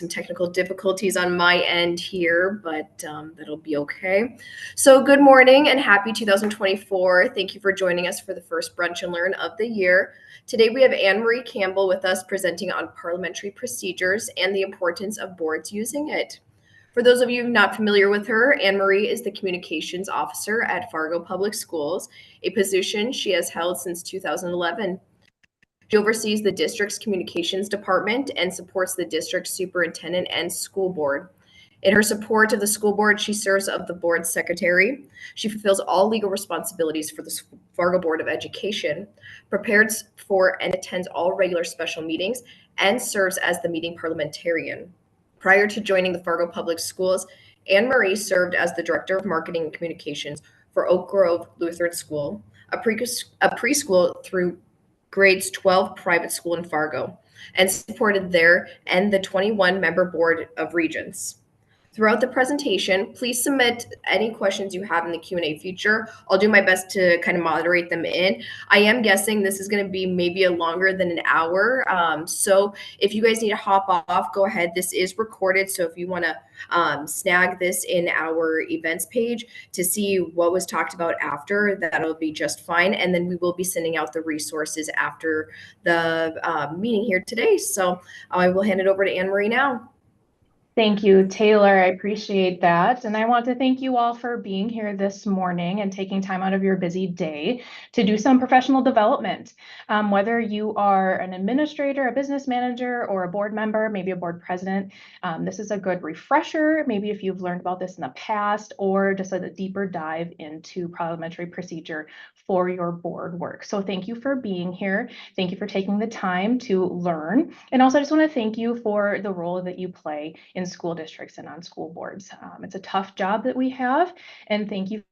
some technical difficulties on my end here, but that'll be okay. So good morning and happy 2024. Thank you for joining us for the first Brunch and Learn of the year. Today we have Anne-Marie Campbell with us presenting on parliamentary procedures and the importance of boards using it. For those of you not familiar with her, Anne-Marie is the Communications Officer at Fargo Public Schools, a position she has held since 2011. She oversees the district's communications department and supports the district's superintendent and school board. In her support of the school board, she serves as the board secretary. She fulfills all legal responsibilities for the Fargo Board of Education, prepares for and attends all regular special meetings, and serves as the meeting parliamentarian. Prior to joining the Fargo Public Schools, Anne-Marie served as the Director of Marketing and Communications for Oak Grove Lutheran School, a preschool through grades 12 private school in Fargo, and supported there and the 21-member Board of Regents. Throughout the presentation, please submit any questions you have in the Q&A feature. I'll do my best to kind of moderate them in. I am guessing this is going to be maybe a longer than an hour. So if you guys need to hop off, go ahead. This is recorded. So if you want to snag this in our events page to see what was talked about after, that'll be just fine. And then we will be sending out the resources after the meeting here today. So I will hand it over to Anne-Marie now. Thank you, Taylor. I appreciate that. And I want to thank you all for being here this morning and taking time out of your busy day to do some professional development. Whether you are an administrator, a business manager, or a board member, maybe a board president, this is a good refresher. Maybe if you've learned about this in the past, or just a deeper dive into parliamentary procedure for your board work. So thank you for being here. Thank you for taking the time to learn. And also I just want to thank you for the role that you play in school districts and on school boards. It's a tough job that we have, and thank you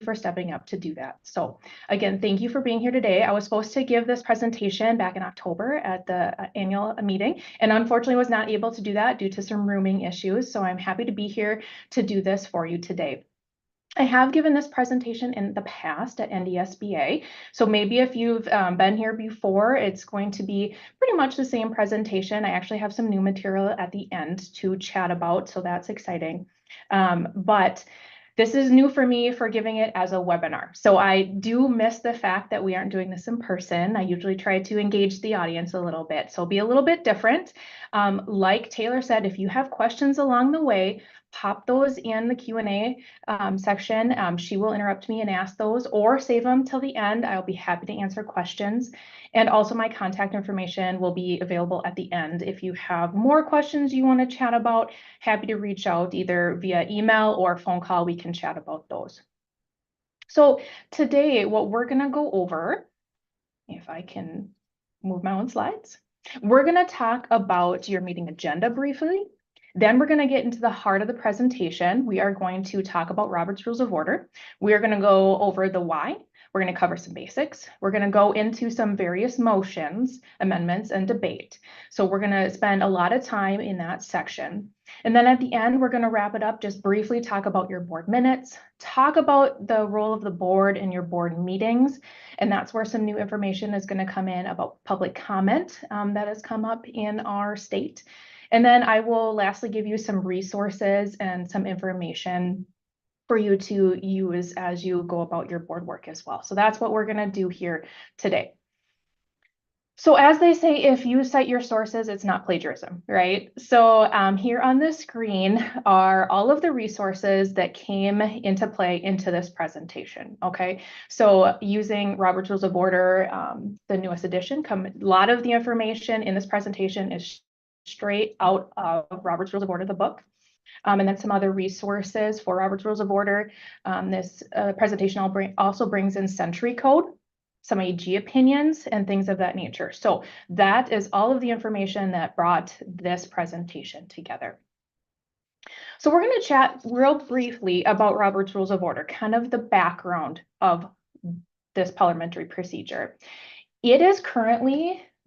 for stepping up to do that. So again, thank you for being here today. I was supposed to give this presentation back in October at the annual meeting, and unfortunately was not able to do that due to some rooming issues. So I'm happy to be here to do this for you today. I have given this presentation in the past at NDSBA, so maybe if you've been here before, it's going to be pretty much the same presentation. I actually have some new material at the end to chat about, so that's exciting. But this is new for me for giving it as a webinar. So I do miss the fact that we aren't doing this in person. I usually try to engage the audience a little bit, so it'll be a little bit different. Like Taylor said, if you have questions along the way, pop those in the Q&A section. She will interrupt me and ask those, or save them till the end. I'll be happy to answer questions. And also my contact information will be available at the end. If you have more questions you want to chat about, happy to reach out either via email or phone call. We can chat about those. So today, what we're going to go over, if I can move my own slides, we're going to talk about your meeting agenda briefly. Then we're going to get into the heart of the presentation. We are going to talk about Robert's Rules of Order. We are going to go over the why. We're going to cover some basics. We're going to go into some various motions, amendments, and debate. So we're going to spend a lot of time in that section. And then at the end, we're going to wrap it up, just briefly talk about your board minutes, talk about the role of the board in your board meetings. And that's where some new information is going to come in about public comment that has come up in our state. And then I will lastly give you some resources and some information for you to use as you go about your board work as well. So that's what we're going to do here today. So as they say, if you cite your sources, it's not plagiarism, right? So here on the screen are all of the resources that came into play into this presentation, okay? So using Robert's Rules of Order, the newest edition, a lot of the information in this presentation is straight out of Robert's Rules of Order, the book. And then some other resources for Robert's Rules of Order. This presentation also brings in Century Code, some AG opinions, and things of that nature. So that is all of the information that brought this presentation together. So we're going to chat real briefly about Robert's Rules of Order, kind of the background of this parliamentary procedure.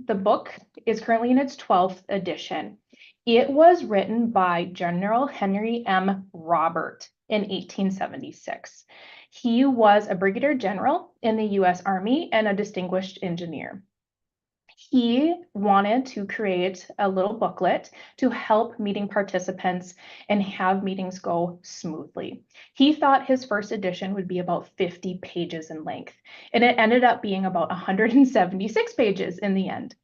The book is currently in its 12th edition. It was written by General Henry M. Robert in 1876. He was a brigadier general in the U.S. Army and a distinguished engineer. He wanted to create a little booklet to help meeting participants and have meetings go smoothly. He thought his first edition would be about 50 pages in length, and it ended up being about 176 pages in the end.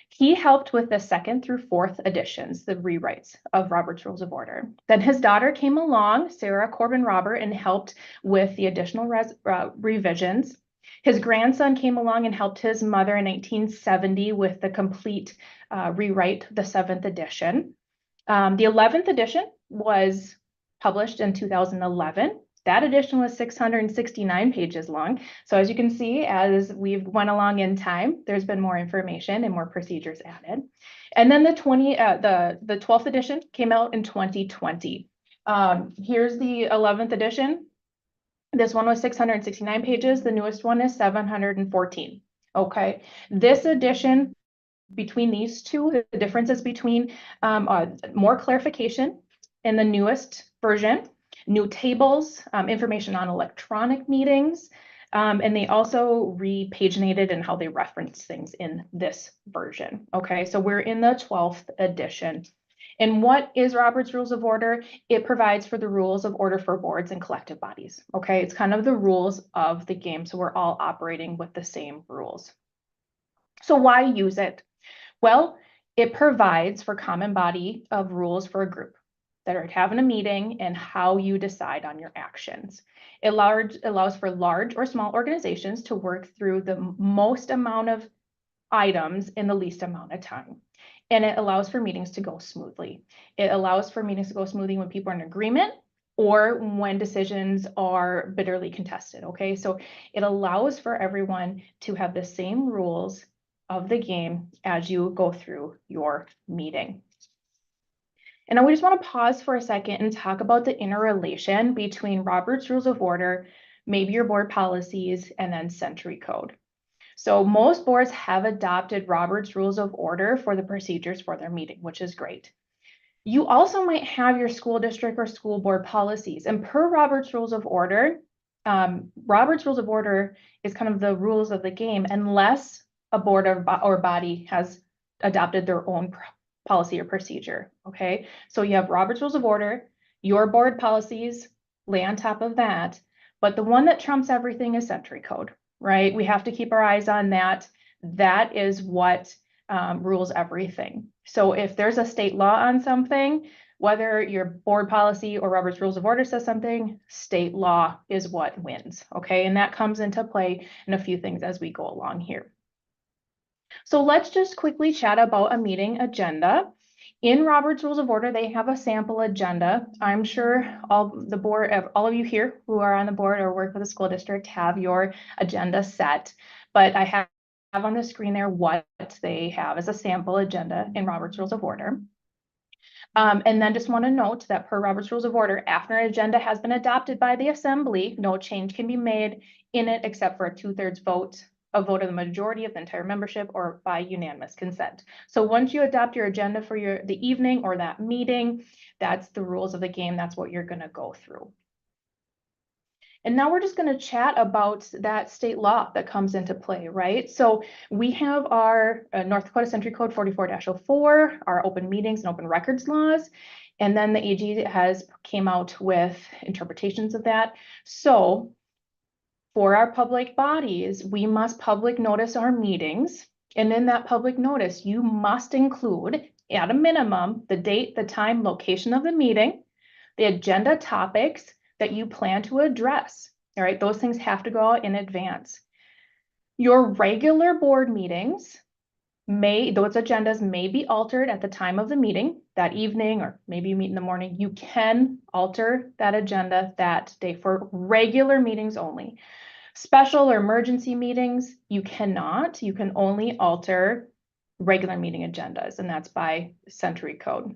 He helped with the second through fourth editions, the rewrites of Robert's Rules of Order. Then his daughter came along, Sarah Corbin Robert, and helped with the additional revisions. His grandson came along and helped his mother in 1970 with the complete rewrite, the seventh edition. The 11th edition was published in 2011. That edition was 669 pages long. So as you can see, as we've went along in time, there's been more information and more procedures added. And then the 12th edition came out in 2020. Here's the 11th edition. This one was 669 pages. The newest one is 714. Okay, this edition, between these two, the differences between more clarification in the newest version, new tables, information on electronic meetings, and they also repaginated and how they reference things in this version. Okay, so we're in the 12th edition. And what is Robert's Rules of Order? It provides for the rules of order for boards and collective bodies. Okay, it's kind of the rules of the game, so we're all operating with the same rules. So why use it? Well, it provides for common body of rules for a group that are having a meeting and how you decide on your actions. It allows for large or small organizations to work through the most amount of items in the least amount of time. And it allows for meetings to go smoothly. It allows for meetings to go smoothly when people are in agreement or when decisions are bitterly contested, okay? So it allows for everyone to have the same rules of the game as you go through your meeting. And now we just want to pause for a second and talk about the interrelation between Robert's Rules of Order, maybe your board policies, and then Century Code. So most boards have adopted Robert's Rules of Order for the procedures for their meeting, which is great. You also might have your school district or school board policies, and per Robert's Rules of Order, Robert's Rules of Order is kind of the rules of the game unless a board or body has adopted their own policy or procedure, okay? So you have Robert's Rules of Order, your board policies lay on top of that, but the one that trumps everything is Century Code, right? We have to keep our eyes on that. That is what rules everything. So if there's a state law on something, whether your board policy or Robert's Rules of Order says something, state law is what wins, okay? And that comes into play in a few things as we go along here. So let's just quickly chat about a meeting agenda. In Robert's Rules of Order, they have a sample agenda. I'm sure all of you here who are on the board or work for the school district have your agenda set, but I have on the screen there what they have as a sample agenda in Robert's Rules of Order. And then just want to note that per Robert's Rules of Order, after an agenda has been adopted by the assembly, no change can be made in it except for a 2/3 vote, a vote of the majority of the entire membership, or by unanimous consent. So once you adopt your agenda for the evening or that meeting, that's the rules of the game. That's what you're going to go through. And now we're just going to chat about that state law that comes into play, right? So we have our North Dakota Century Code 44-04, our open meetings and open records laws, and then the AG came out with interpretations of that. So for our public bodies, we must public notice our meetings, and in that public notice, you must include, at a minimum, the date, the time, location of the meeting, the agenda topics that you plan to address. All right, those things have to go out in advance. Your regular board meetings those agendas may be altered at the time of the meeting that evening, or maybe you meet in the morning. You can alter that agenda that day for regular meetings only. Special or emergency meetings, you cannot. You can only alter regular meeting agendas, and that's by Century Code.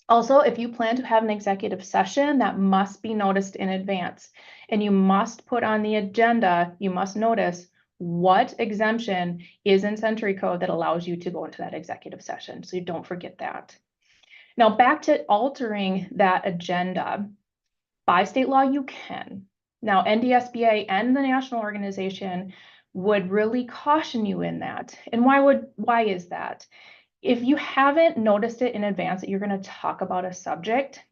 Also, if you plan to have an executive session, that must be noticed in advance. And you must put on the agenda, you must notice what exemption is in Century Code that allows you to go into that executive session. So you don't forget that. Now, back to altering that agenda. By state law, you can. Now, NDSBA and the national organization would really caution you in that. And why is that? If you haven't noticed it in advance that you're going to talk about a subject,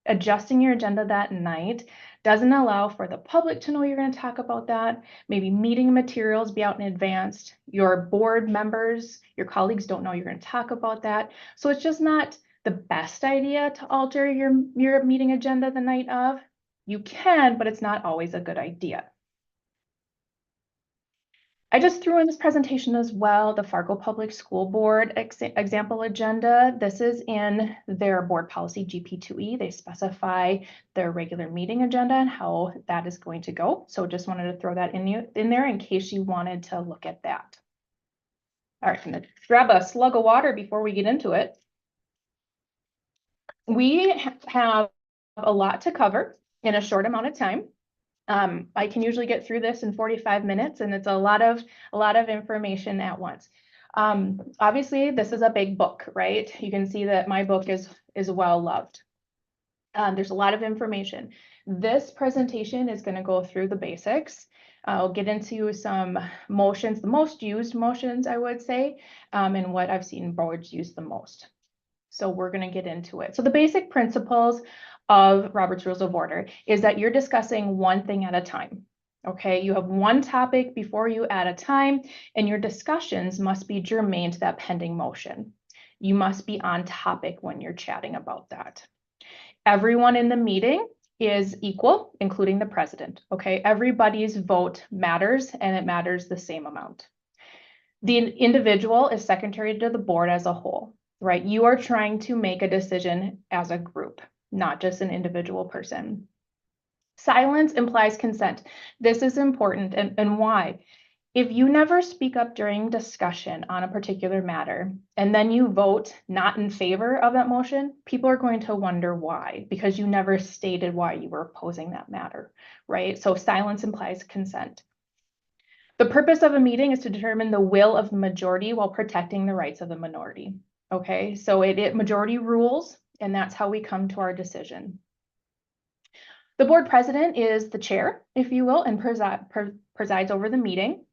adjusting your agenda that night doesn't allow for the public to know you're going to talk about that. Maybe meeting materials be out in advance. Your board members, your colleagues don't know you're going to talk about that. So it's just not the best idea to alter your meeting agenda the night of. You can, but it's not always a good idea. I just threw in this presentation as well, the Fargo Public School Board example agenda. This is in their board policy GP2E. They specify their regular meeting agenda and how that is going to go. So just wanted to throw that in there in case you wanted to look at that. All right, I'm gonna grab a slug of water before we get into it. We have a lot to cover in a short amount of time. I can usually get through this in 45 minutes, and it's a lot of information at once. Obviously, this is a big book, right? You can see that my book is well loved. There's a lot of information. This presentation is going to go through the basics. I'll get into some motions, the most used motions, I would say, and what I've seen boards use the most. So we're going to get into it. So the basic principles of Robert's Rules of Order is that you're discussing one thing at a time. Okay, you have one topic before you at a time, and your discussions must be germane to that pending motion. You must be on topic when you're chatting about that. Everyone in the meeting is equal, including the president. Okay, everybody's vote matters, and it matters the same amount. The individual is secretary to the board as a whole, right? You are trying to make a decision as a group, not just an individual person. Silence implies consent. This is important, and why? If you never speak up during discussion on a particular matter, and then you vote not in favor of that motion, people are going to wonder why, because you never stated why you were opposing that matter, right? So silence implies consent. The purpose of a meeting is to determine the will of the majority while protecting the rights of the minority. Okay, so it majority rules, and that's how we come to our decision. The board president is the chair, if you will, and presides over the meeting.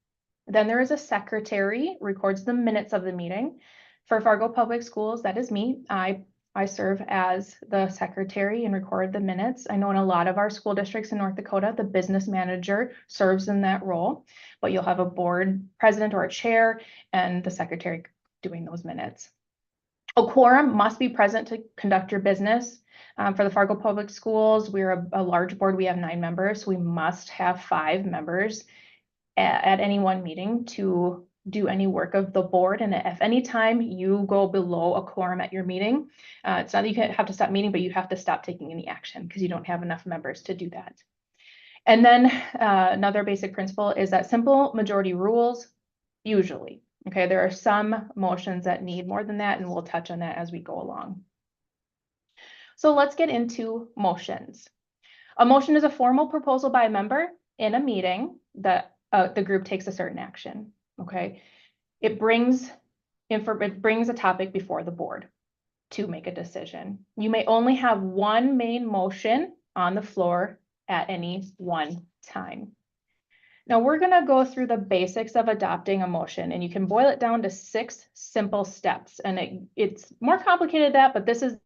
Then there is a secretary, records the minutes of the meeting. For Fargo Public Schools, that is me. I serve as the secretary and record the minutes. I know in a lot of our school districts in North Dakota, the business manager serves in that role, but you'll have a board president or a chair and the secretary doing those minutes. A quorum must be present to conduct your business. For the Fargo Public Schools, we're a large board. We have 9 members. So we must have 5 members at any one meeting to do any work of the board. And if any time you go below a quorum at your meeting, it's not that you have to stop meeting, but you have to stop taking any action because you don't have enough members to do that. And then another basic principle is that simple majority rules, usually. Okay, there are some motions that need more than that, and we'll touch on that as we go along. So let's get into motions. A motion is a formal proposal by a member in a meeting that the group takes a certain action. Okay, it brings a topic before the board to make a decision. You may only have one main motion on the floor at any one time. Now we're going to go through the basics of adopting a motion, and you can boil it down to 6 simple steps. And it's more complicated than that, but this is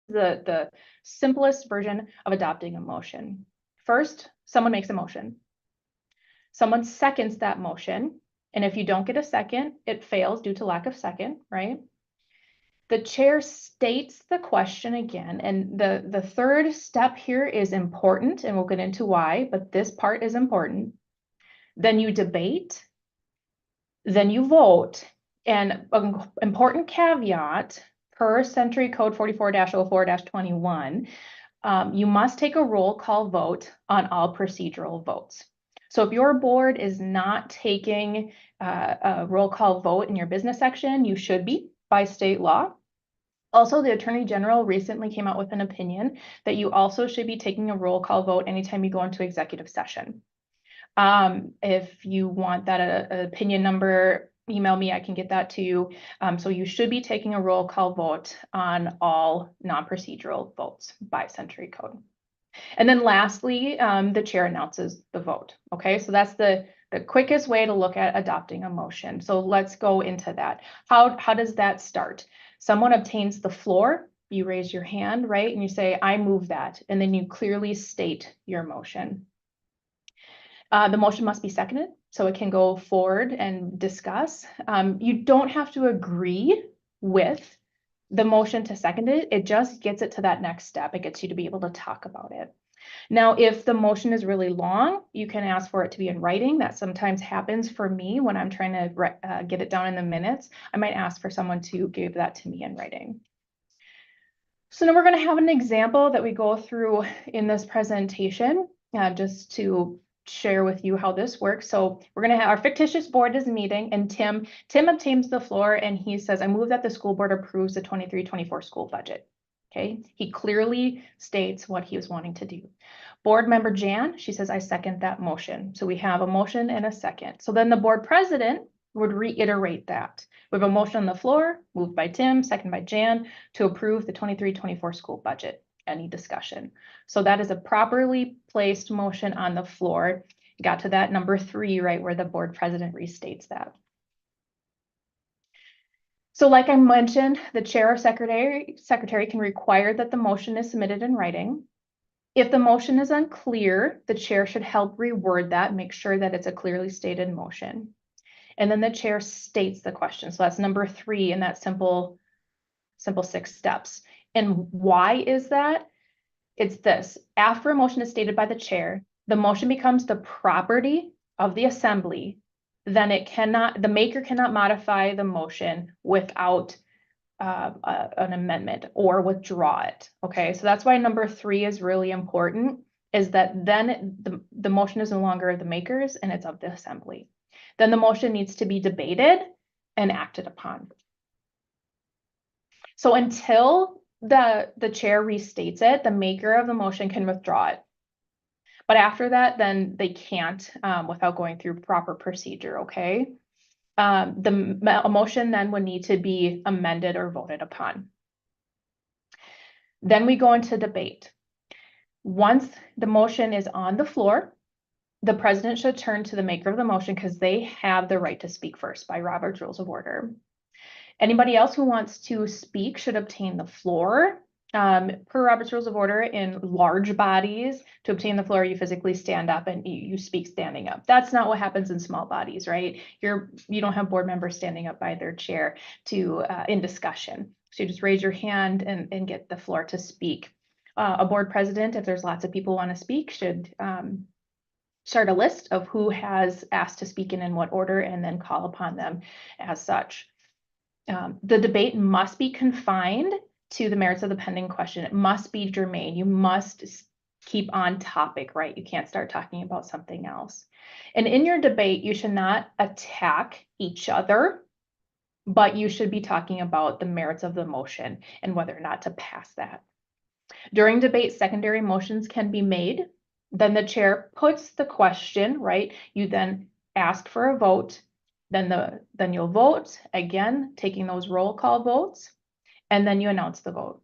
the simplest version of adopting a motion. First, someone makes a motion. Someone seconds that motion. And if you don't get a second, it fails due to lack of second, right? The chair states the question again. And the third step here is important, and we'll get into why, but this part is important. Then you debate, then you vote, and an important caveat per Century Code 44-04-21, you must take a roll call vote on all procedural votes. So if your board is not taking a roll call vote in your business section, you should be by state law. Also, the Attorney General recently came out with an opinion that you also should be taking a roll call vote anytime you go into executive session. If you want that opinion number, email me, I can get that to you. So you should be taking a roll call vote on all non-procedural votes by Century Code. And then lastly, the chair announces the vote. Okay, so that's the The quickest way to look at adopting a motion. So let's go into that. How does that start? Someone obtains the floor, you raise your hand, right? And you say, I move that. And then you clearly state your motion. The motion must be seconded, so it can go forward and discuss. You don't have to agree with the motion to second it. It just gets it to that next step. It gets you to be able to talk about it. Now, if the motion is really long, you can ask for it to be in writing. That sometimes happens for me when I'm trying to get it down in the minutes. I might ask for someone to give that to me in writing. So now we're going to have an example that we go through in this presentation, just to share with you how this works. So we're going to have our fictitious board is meeting, and Tim obtains the floor, and he says, I move that the school board approves the 23-24 school budget. Okay, he clearly states what he was wanting to do. Board member Jan, she says, I second that motion. So we have a motion and a second. So then the board president would reiterate that. We have a motion on the floor, moved by Tim, second by Jan, to approve the 23-24 school budget. Any discussion? So that is a properly placed motion on the floor. Got to that number 3, right, where the board president restates that. So like I mentioned, the chair or secretary can require that the motion is submitted in writing. If the motion is unclear, the chair should help reword that, make sure that it's a clearly stated motion. And then the chair states the question. So that's number 3 in that simple 6 steps. And why is that? It's this: after a motion is stated by the chair, the motion becomes the property of the assembly. Then the maker cannot modify the motion without an amendment or withdraw it. Okay, so that's why number 3 is really important, is that then the motion is no longer the maker's and it's of the assembly. Then the motion needs to be debated and acted upon. So until the chair restates it, the maker of the motion can withdraw it. But after that, then they can't without going through proper procedure, okay? A motion then would need to be amended or voted upon. Then we go into debate. Once the motion is on the floor, the president should turn to the maker of the motion because they have the right to speak first by Robert's Rules of Order. Anybody else who wants to speak should obtain the floor. Per Robert's Rules of Order, in large bodies, to obtain the floor, you physically stand up and you speak standing up. That's not what happens in small bodies, right? You don't have board members standing up by their chair in discussion. So you just raise your hand and get the floor to speak. A board president, if there's lots of people who want to speak, should start a list of who has asked to speak and in what order, and then call upon them as such. The debate must be confined to the merits of the pending question. It must be germane. You must keep on topic, right? You can't start talking about something else. And in your debate, you should not attack each other, but you should be talking about the merits of the motion and whether or not to pass that. During debate, secondary motions can be made. Then the chair puts the question, right? You then ask for a vote. Then you'll vote, again, taking those roll call votes, and then you announce the vote.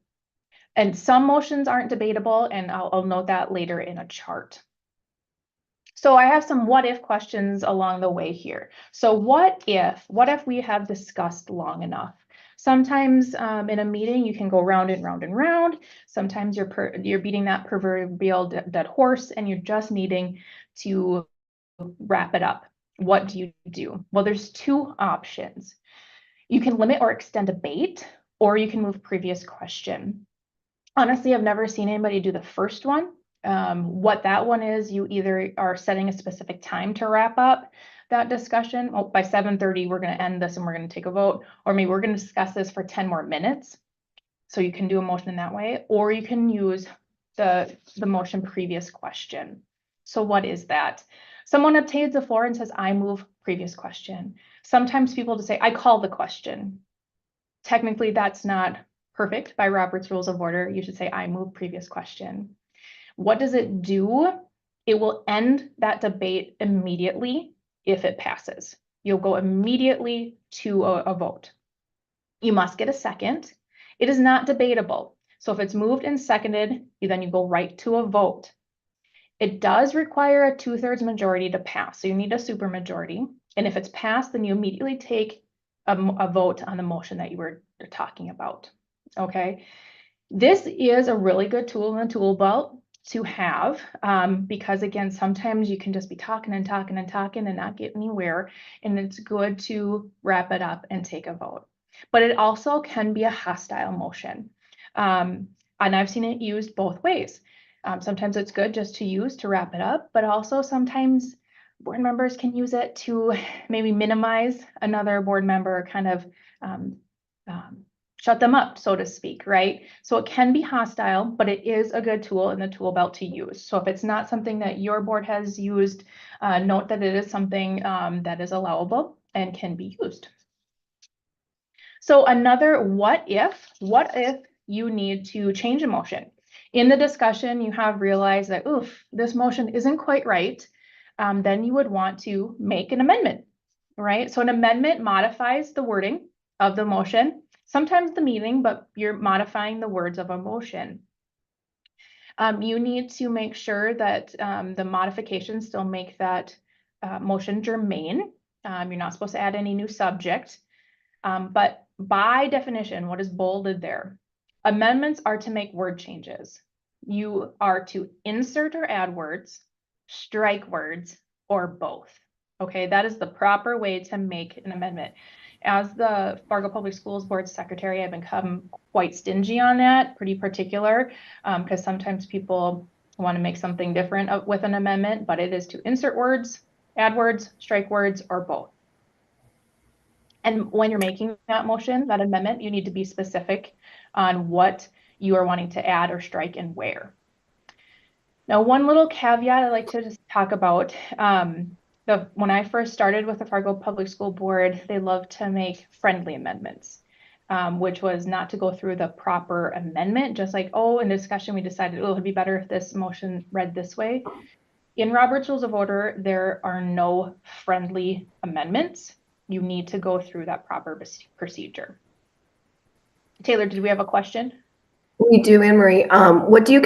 And some motions aren't debatable, and I'll note that later in a chart. So I have some what if questions along the way here. So what if we have discussed long enough? Sometimes in a meeting, you can go round and round and round. Sometimes you're beating that proverbial dead horse and you're just needing to wrap it up. What do you do? Well, there's 2 options. You can limit or extend debate, or you can move previous question. Honestly, I've never seen anybody do the first one. What that one is, you either are setting a specific time to wrap up that discussion. Oh, by 7:30, we're going to end this and we're going to take a vote, or maybe we're going to discuss this for 10 more minutes. So you can do a motion in that way, or you can use the motion previous question. So what is that? Someone obtains the floor and says, I move previous question. Sometimes people just say, I call the question. Technically, that's not perfect by Robert's Rules of Order. You should say, I move previous question. What does it do? It will end that debate immediately if it passes. You'll go immediately to a vote. You must get a second. It is not debatable. So if it's moved and seconded, then you go right to a vote. It does require a 2/3 majority to pass, so you need a supermajority. And if it's passed, then you immediately take a vote on the motion that you were talking about, okay? This is a really good tool in the tool belt to have, because again, sometimes you can just be talking and talking and talking and not get anywhere, and it's good to wrap it up and take a vote. But it also can be a hostile motion. And I've seen it used both ways. Sometimes it's good just to use to wrap it up, but also sometimes board members can use it to maybe minimize another board member, kind of shut them up, so to speak, right? So it can be hostile, but it is a good tool in the tool belt to use. So if it's not something that your board has used, note that it is something that is allowable and can be used. So another what if you need to change a motion? In the discussion, you have realized that, oof, this motion isn't quite right. Then you would want to make an amendment, right? So an amendment modifies the wording of the motion, sometimes the meaning, but you're modifying the words of a motion. You need to make sure that the modifications still make that motion germane. You're not supposed to add any new subject. But by definition, what is bolded there? Amendments are to make word changes. You are to insert or add words, strike words, or both. Okay, that is the proper way to make an amendment. As the Fargo Public Schools Board Secretary, I've become quite stingy on that, pretty particular, because sometimes people want to make something different with an amendment, but it is to insert words, add words, strike words, or both. And when you're making that motion, that amendment, you need to be specific on what you are wanting to add or strike and where. Now, one little caveat I like to just talk about, when I first started with the Fargo Public School Board, they love to make friendly amendments, which was not to go through the proper amendment, just like, oh, in discussion, we decided, oh, it'd be better if this motion read this way. In Robert's Rules of Order, there are no friendly amendments. You need to go through that proper procedure. Taylor, did we have a question? We do, Anne Marie. What do you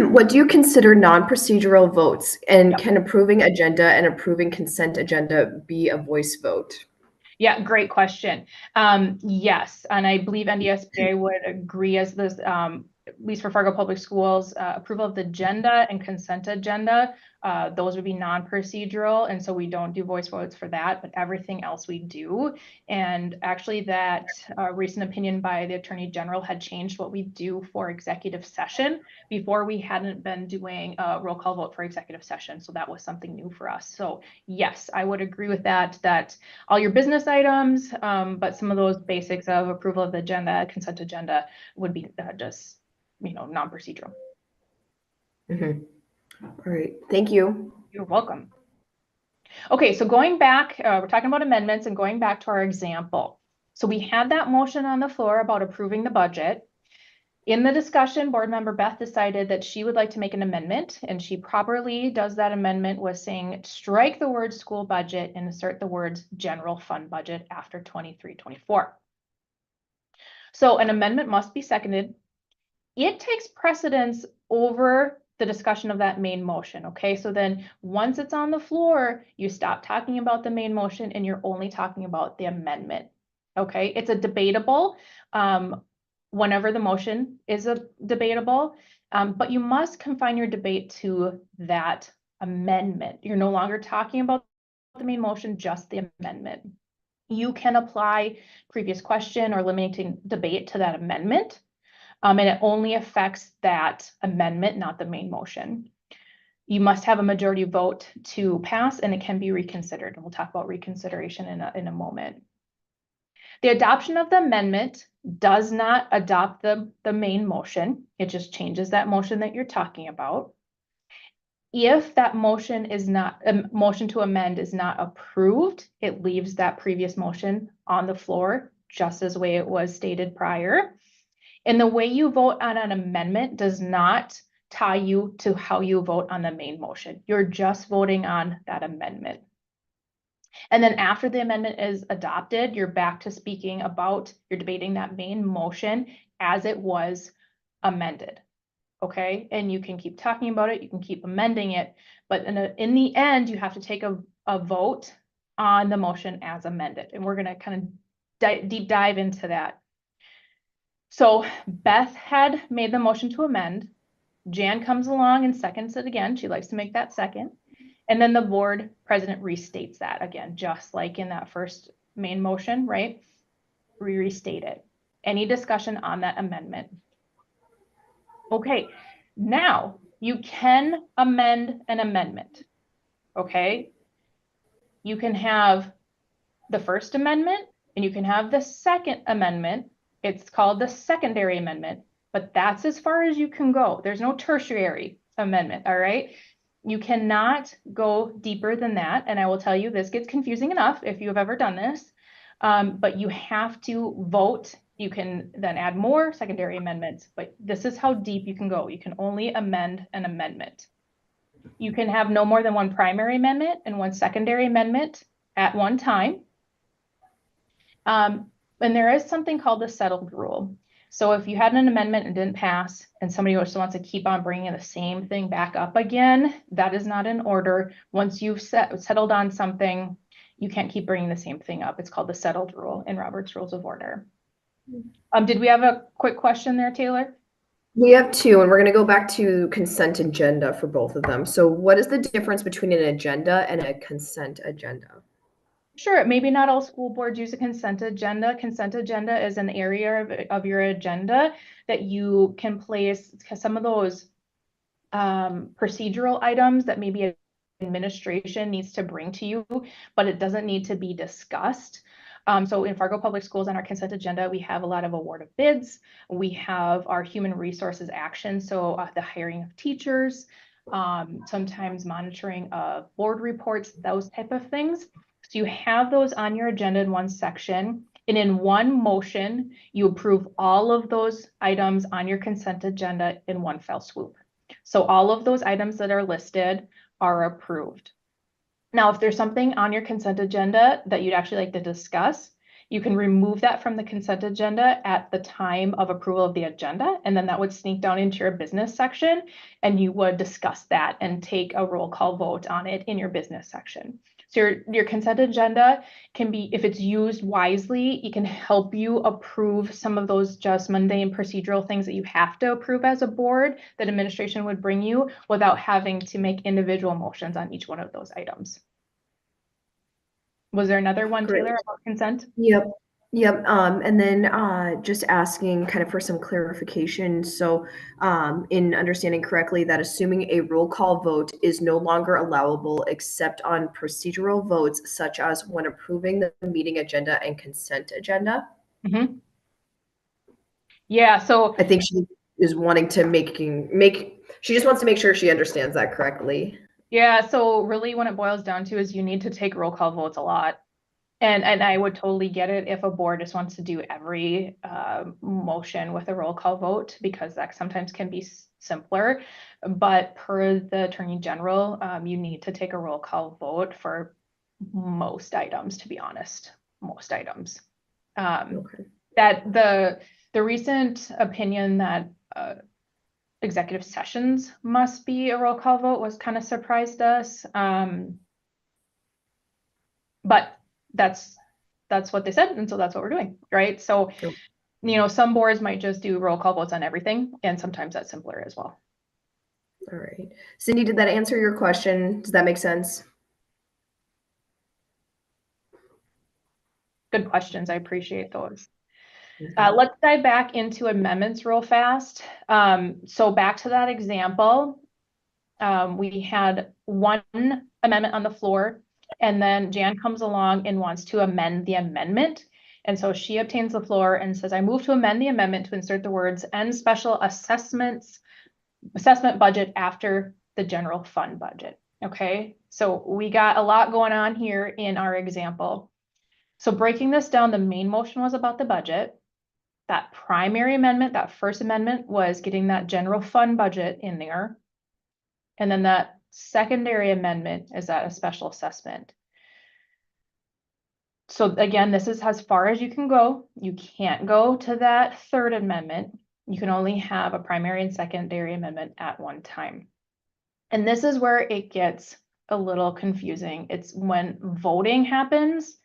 what do you consider non-procedural votes, and Yep. can approving agenda and approving consent agenda be a voice vote? Yeah, great question. Yes, and I believe NDSBA would agree as this, at least for Fargo Public Schools, approval of the agenda and consent agenda, those would be non-procedural, and so we don't do voice votes for that, but everything else we do. And actually that recent opinion by the Attorney General had changed what we do for executive session. Before, we hadn't been doing a roll call vote for executive session, so that was something new for us. So yes, I would agree with that all your business items, but some of those basics of approval of the agenda, consent agenda would be just, non-procedural. All right, thank you. You're welcome. Okay, so going back, we're talking about amendments and going back to our example. So we had that motion on the floor about approving the budget. In the discussion, board member Beth decided that she would like to make an amendment, and she properly does that amendment with saying, strike the word school budget and insert the words general fund budget after 23-24. So an amendment must be seconded. It takes precedence over the discussion of that main motion, okay? So then once it's on the floor, you stop talking about the main motion and you're only talking about the amendment, okay? It's a debatable, whenever the motion is a debatable, but you must confine your debate to that amendment. You're no longer talking about the main motion, just the amendment. You can apply previous question or limiting debate to that amendment, and it only affects that amendment, not the main motion. You must have a majority vote to pass, and it can be reconsidered. And we'll talk about reconsideration in a moment. The adoption of the amendment does not adopt the main motion. It just changes that motion that you're talking about. If that motion is not, a motion to amend is not approved, it leaves that previous motion on the floor, just as the way it was stated prior. And the way you vote on an amendment does not tie you to how you vote on the main motion. You're just voting on that amendment. And then after the amendment is adopted, you're back to you're debating that main motion as it was amended. okay? And you can keep talking about it, you can keep amending it, but in the end, you have to take a vote on the motion as amended. And we're gonna kind of deep dive into that. So Beth had made the motion to amend. Jan comes along and seconds it again. She likes to make that second. And then the board president restates that again, just like in that first main motion, right? We restate it. Any discussion on that amendment? Okay, now you can amend an amendment, okay? You can have the first amendment and you can have the second amendment. It's called the secondary amendment, but that's as far as you can go. There's no tertiary amendment, all right? You cannot go deeper than that. And I will tell you, this gets confusing enough if you have ever done this, but you have to vote. You can then add more secondary amendments, but this is how deep you can go. You can only amend an amendment. You can have no more than one primary amendment and one secondary amendment at one time. And there is something called the settled rule. So if you had an amendment and didn't pass, and somebody also wants to keep on bringing the same thing back up again, that is not in order. Once you've settled on something, you can't keep bringing the same thing up. It's called the settled rule in Robert's Rules of Order. Did we have a quick question there, Taylor? We have two, and we're going to go back to consent agenda for both of them. So what is the difference between an agenda and a consent agenda? Sure, maybe not all school boards use a consent agenda. Consent agenda is an area of your agenda that you can place some of those procedural items that maybe administration needs to bring to you, but it doesn't need to be discussed. So in Fargo Public Schools on our consent agenda, we have a lot of award of bids. We have our human resources action, so the hiring of teachers, sometimes monitoring of board reports, those type of things. So you have those on your agenda in one section, and in one motion, you approve all of those items on your consent agenda in one fell swoop. So all of those items that are listed are approved. Now, if there's something on your consent agenda that you'd actually like to discuss, you can remove that from the consent agenda at the time of approval of the agenda, and then that would sneak down into your business section, and you would discuss that and take a roll call vote on it in your business section. So your consent agenda can be, if it's used wisely, it can help you approve some of those just mundane procedural things that you have to approve as a board that administration would bring you without having to make individual motions on each one of those items. Was there another one, Great. Taylor, about consent? Yep. Yep. And then just asking kind of for some clarification. So, in understanding correctly, that assuming a roll call vote is no longer allowable except on procedural votes, such as when approving the meeting agenda and consent agenda. Mm-hmm. Yeah, so I think she is wanting to she just wants to make sure she understands that correctly. yeah, so really what it boils down to is you need to take roll call votes a lot. And I would totally get it if a board just wants to do every motion with a roll call vote, because that sometimes can be simpler. But per the Attorney General, you need to take a roll call vote for most items, to be honest, most items. Okay. That the recent opinion that executive sessions must be a roll call vote was kind of surprised us. But that's what they said, and so that's what we're doing, right? So, you know, some boards might just do roll call votes on everything, and sometimes that's simpler as well. All right. Cindy, did that answer your question? Does that make sense? Good questions. I appreciate those. Mm-hmm. Let's dive back into amendments real fast. So back to that example, we had one amendment on the floor, and then Jan comes along and wants to amend the amendment. And so she obtains the floor and says, I move to amend the amendment to insert the words "and special assessment budget" after the general fund budget. Okay, so we got a lot going on here in our example. So breaking this down, the main motion was about the budget. That primary amendment, that first amendment, was getting that general fund budget in there. And then that secondary amendment is that a special assessment. So again, this is as far as you can go. You can't go to that third amendment. You can only have a primary and secondary amendment at one time. And this is where it gets a little confusing. It's when voting happens,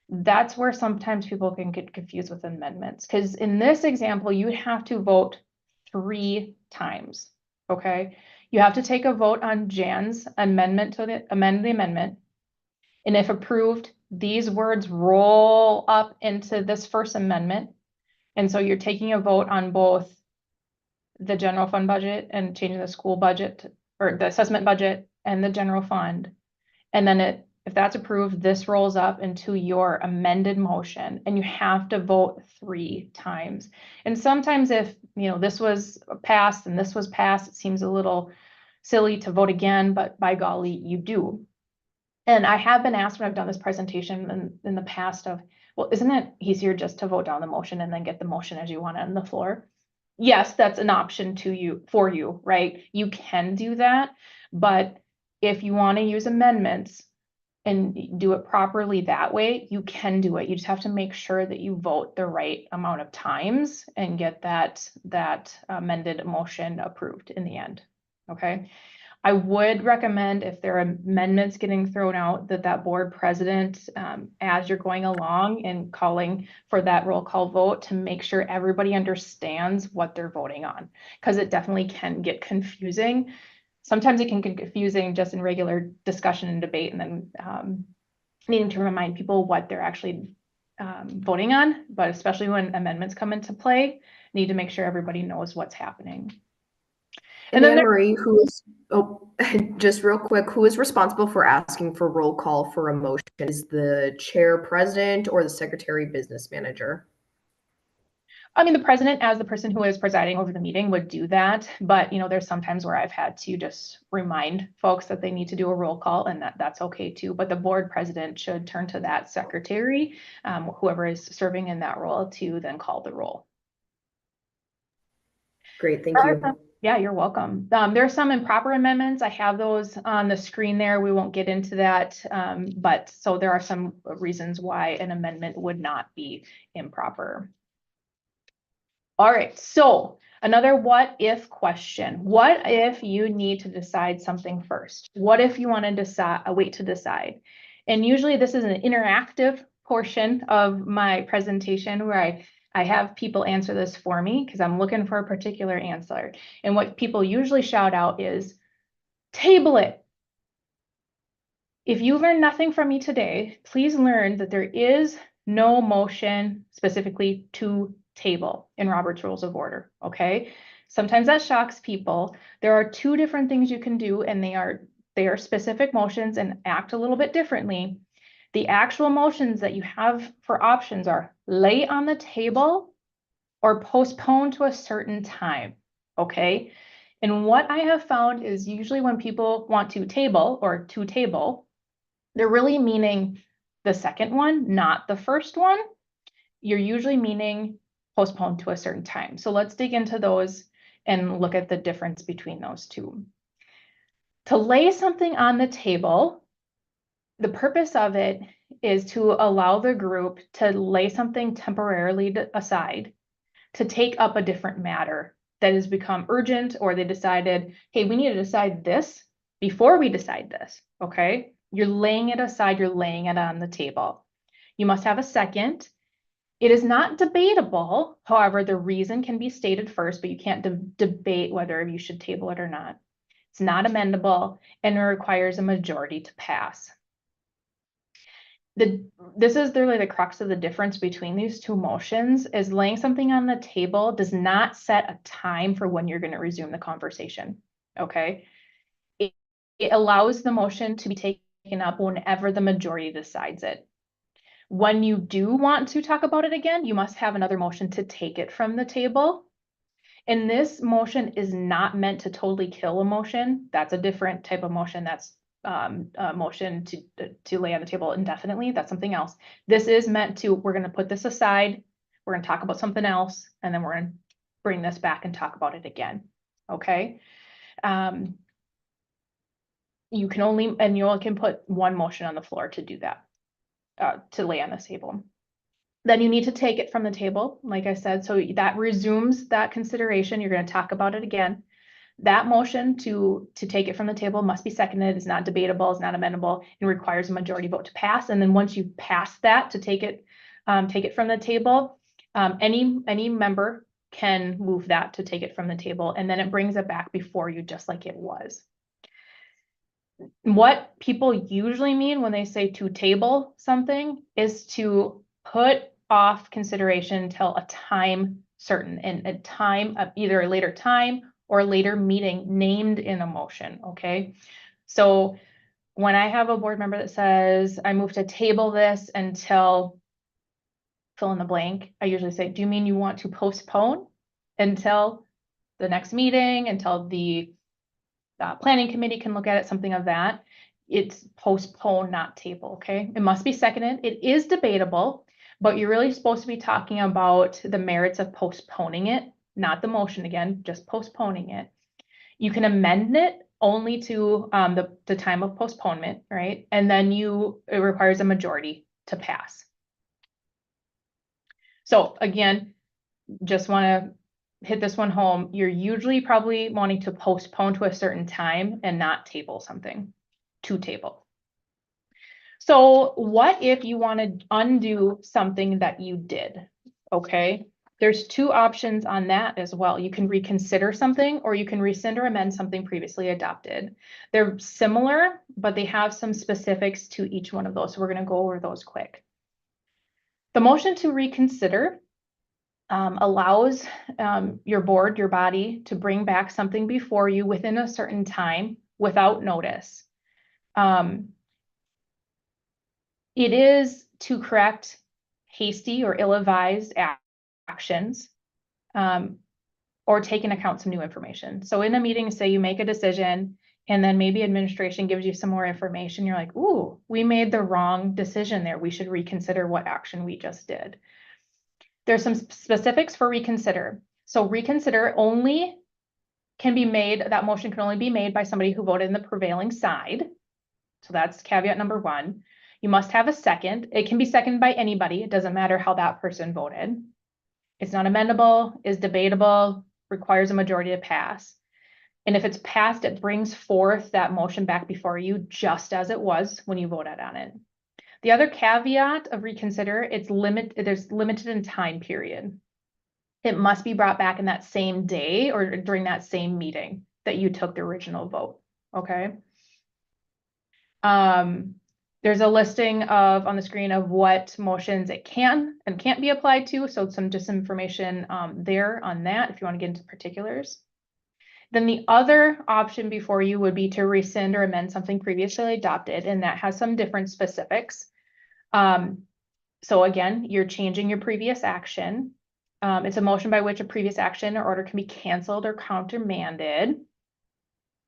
that's where sometimes people can get confused with amendments. Because in this example, you would have to vote 3 times, okay? You have to take a vote on Jan's amendment to amend the amendment. And if approved, these words roll up into this first amendment. And so you're taking a vote on both the general fund budget and changing the school budget or the assessment budget and the general fund. And then if that's approved, this rolls up into your amended motion and you have to vote 3 times. And sometimes if, this was passed and this was passed, it seems a little silly to vote again, but by golly, you do. And I have been asked when I've done this presentation in the past of, well, isn't it easier just to vote down the motion and then get the motion as you want it on the floor? Yes, that's an option for you, right? You can do that, but if you want to use amendments and do it properly that way, you can do it. You just have to make sure that you vote the right amount of times and get that amended motion approved in the end. Okay. I would recommend if there are amendments getting thrown out that board president, as you're going along and calling for that roll call vote, to make sure everybody understands what they're voting on, because it definitely can get confusing. Sometimes it can get confusing just in regular discussion and debate, and then needing to remind people what they're actually voting on, but especially when amendments come into play, need to make sure everybody knows what's happening. And Anne Marie, just real quick, who is responsible for asking for roll call for a motion? Is the chair president or the secretary business manager? I mean, the president, as the person who is presiding over the meeting, would do that. But, there's sometimes where I've had to just remind folks that they need to do a roll call, and that's okay too. But the board president should turn to that secretary, whoever is serving in that role, to then call the roll. Great, thank you. Yeah, you're welcome. There are some improper amendments. I have those on the screen there. We won't get into that. But so there are some reasons why an amendment would not be improper. All right, so another what if question. What if you need to decide something first? What if you want to wait to decide? And usually this is an interactive portion of my presentation where I have people answer this for me because I'm looking for a particular answer. And what people usually shout out is, table it. If you learned nothing from me today, please learn that there is no motion specifically to table in Robert's Rules of Order, okay? Sometimes that shocks people. There are 2 different things you can do, and they are specific motions and act a little bit differently. The actual motions that you have for options are lay on the table or postpone to a certain time, okay? And what I have found is usually when people want to table or to table, they're really meaning the second one, not the first one. You're usually meaning postpone to a certain time. So let's dig into those and look at the difference between those 2. To lay something on the table, the purpose of it is to allow the group to lay something temporarily aside to take up a different matter that has become urgent, or they decided, hey, we need to decide this before we decide this, okay? You're laying it aside, you're laying it on the table. You must have a second. It is not debatable. However, the reason can be stated first, but you can't debate whether you should table it or not. It's not amendable, and it requires a majority to pass. This is really the crux of the difference between these 2 motions, is laying something on the table does not set a time for when you're going to resume the conversation, okay? It allows the motion to be taken up whenever the majority decides it. When you do want to talk about it again, you must have another motion to take it from the table. And this motion is not meant to totally kill a motion. That's a different type of motion. That's a motion to lay on the table indefinitely. That's something else. This is meant to, we're going to put this aside. We're going to talk about something else, and then we're going to bring this back and talk about it again. Okay. You only can put 1 motion on the floor to do that, to lay on the table. Then you need to take it from the table, like I said. So that resumes that consideration. You're going to talk about it again. That motion to take it from the table must be seconded, is not debatable, is not amendable, and requires a majority vote to pass. And then once you pass that to take it from the table, any member can move that to take it from the table, and then it brings it back before you just like it was. What people usually mean when they say to table something is to put off consideration till a time certain, and a time of either a later time or a later meeting named in a motion, okay? So when I have a board member that says, I move to table this until fill in the blank, I usually say, do you mean you want to postpone until the next meeting, until the planning committee can look at it, something of that? It's postpone, not table, okay? It must be seconded. It is debatable, but you're really supposed to be talking about the merits of postponing it, not the motion again, just postponing it. You can amend it only to the time of postponement, right? And then it requires a majority to pass. So again, just want to hit this one home. You're usually probably wanting to postpone to a certain time and not table something, to table. So what if you want to undo something that you did? Okay, there's two options on that as well. You can reconsider something, or you can rescind or amend something previously adopted. They're similar, but they have some specifics to each one of those. So we're going to go over those quick. The motion to reconsider allows your board, your body, to bring back something before you within a certain time without notice. It is to correct hasty or ill-advised actions, or take into account some new information. So in a meeting, say you make a decision, and then maybe administration gives you some more information. You're like, ooh, we made the wrong decision there. We should reconsider what action we just did. There's some specifics for reconsider. So reconsider only can be made, that motion can only be made by somebody who voted in the prevailing side. So that's caveat number one. You must have a second. It can be seconded by anybody. It doesn't matter how that person voted. It's not amendable, is debatable, requires a majority to pass. And if it's passed, it brings forth that motion back before you just as it was when you voted on it. The other caveat of reconsider, there's limited in time period. It must be brought back in that same day or during that same meeting that you took the original vote, okay? There's a listing on the screen of what motions it can and can't be applied to. So some information there on that if you want to get into particulars. Then the other option before you would be to rescind or amend something previously adopted, and that has some different specifics. So again, you're changing your previous action. It's a motion by which a previous action or order can be canceled or countermanded.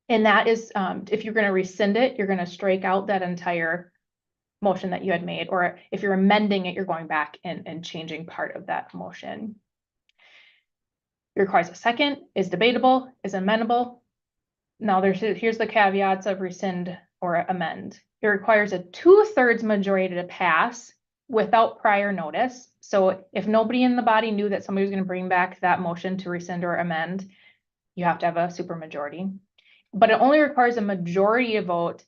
And that is, if you're going to rescind it, you're going to strike out that entire motion that you had made, or if you're amending it, you're going back and changing part of that motion. It requires a second, is debatable, is amendable. Now here's the caveats of rescind or amend. It requires a 2/3 majority to pass without prior notice. So if nobody in the body knew that somebody was going to bring back that motion to rescind or amend, you have to have a supermajority. But it only requires a majority vote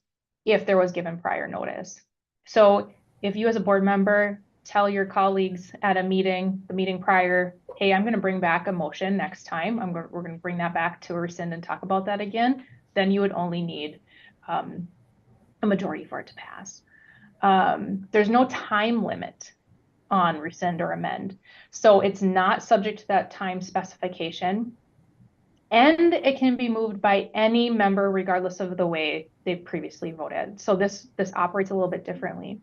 if there was given prior notice. So if you as a board member tell your colleagues at a meeting, the meeting prior, hey, I'm going to bring back a motion next time. We're going to bring that back to a rescind and talk about that again. Then you would only need a majority for it to pass. There's no time limit on rescind or amend. So it's not subject to that time specification. And it can be moved by any member regardless of the way they've previously voted. So this operates a little bit differently.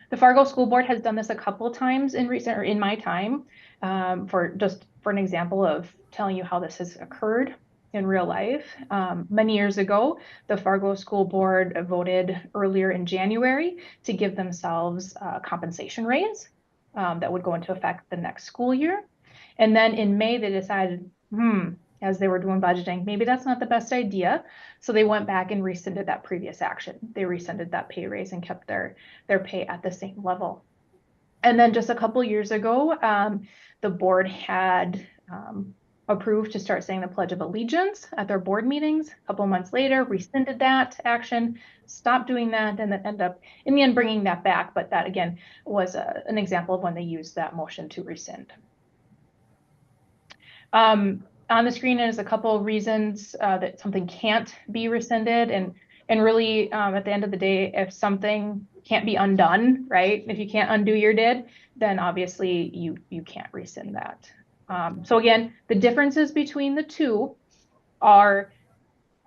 The Fargo School Board has done this a couple times in my time, for an example of telling you how this has occurred in real life. Many years ago, the Fargo School Board voted earlier in January to give themselves a compensation raise that would go into effect the next school year. And then in May, they decided, as they were doing budgeting, maybe that's not the best idea. So they went back and rescinded that previous action. They rescinded that pay raise and kept their pay at the same level. And then just a couple years ago, the board had approved to start saying the Pledge of Allegiance at their board meetings. A couple months later, rescinded that action, stopped doing that, and then ended up in the end bringing that back. But that again was an example of when they used that motion to rescind. On the screen is a couple of reasons that something can't be rescinded, and really at the end of the day, if something can't be undone, right? If you can't undo your did, then obviously you can't rescind that. So again, the differences between the two are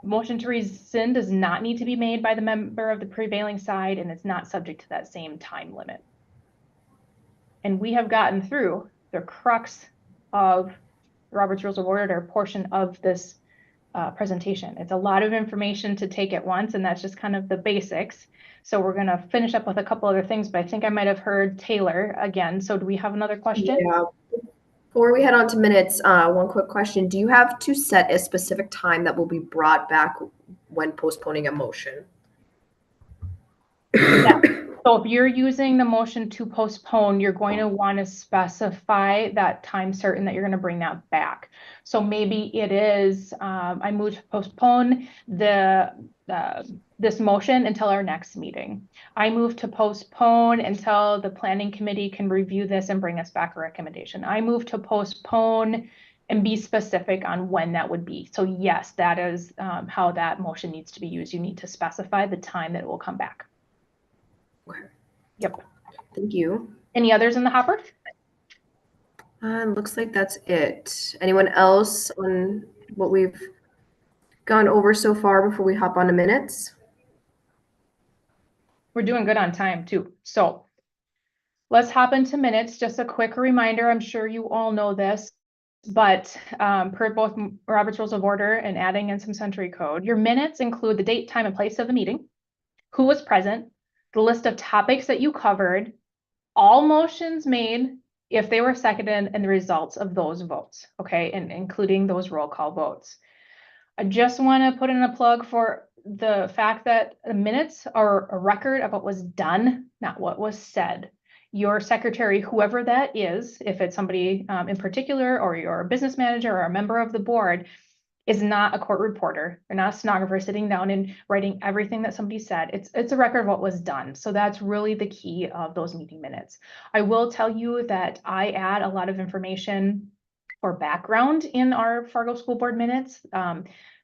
motion to rescind does not need to be made by the member of the prevailing side, and it's not subject to that same time limit. And we have gotten through the crux of Robert's Rules of Order portion of this presentation. It's a lot of information to take at once, and that's just kind of the basics. So we're going to finish up with a couple other things, but I think I might have heard Taylor again. So do we have another question? Yeah. Before we head on to minutes, one quick question. Do you have to set a specific time that will be brought back when postponing a motion? Yeah. So if you're using the motion to postpone, you're going to want to specify that time certain that you're going to bring that back. So maybe it is, I move to postpone this motion until our next meeting. I move to postpone until the planning committee can review this and bring us back a recommendation. I move to postpone and be specific on when that would be. So yes, that is how that motion needs to be used. You need to specify the time that it will come back. Okay. Yep. Thank you. Any others in the hopper? Looks like that's it. Anyone else on what we've gone over so far before we hop on to minutes? We're doing good on time too. So let's hop into minutes. Just a quick reminder, I'm sure you all know this, but per both Robert's Rules of Order and adding in some century code, your minutes include the date, time, and place of the meeting, who was present, the list of topics that you covered, all motions made, if they were seconded, and the results of those votes, okay, and including those roll call votes. I just want to put in a plug for the fact that the minutes are a record of what was done, not what was said. Your secretary, whoever that is, if it's somebody in particular, or you're a business manager or a member of the board, is not a court reporter. They're not a stenographer sitting down and writing everything that somebody said. It's a record of what was done. So that's really the key of those meeting minutes. I will tell you that I add a lot of information or background in our Fargo School Board minutes,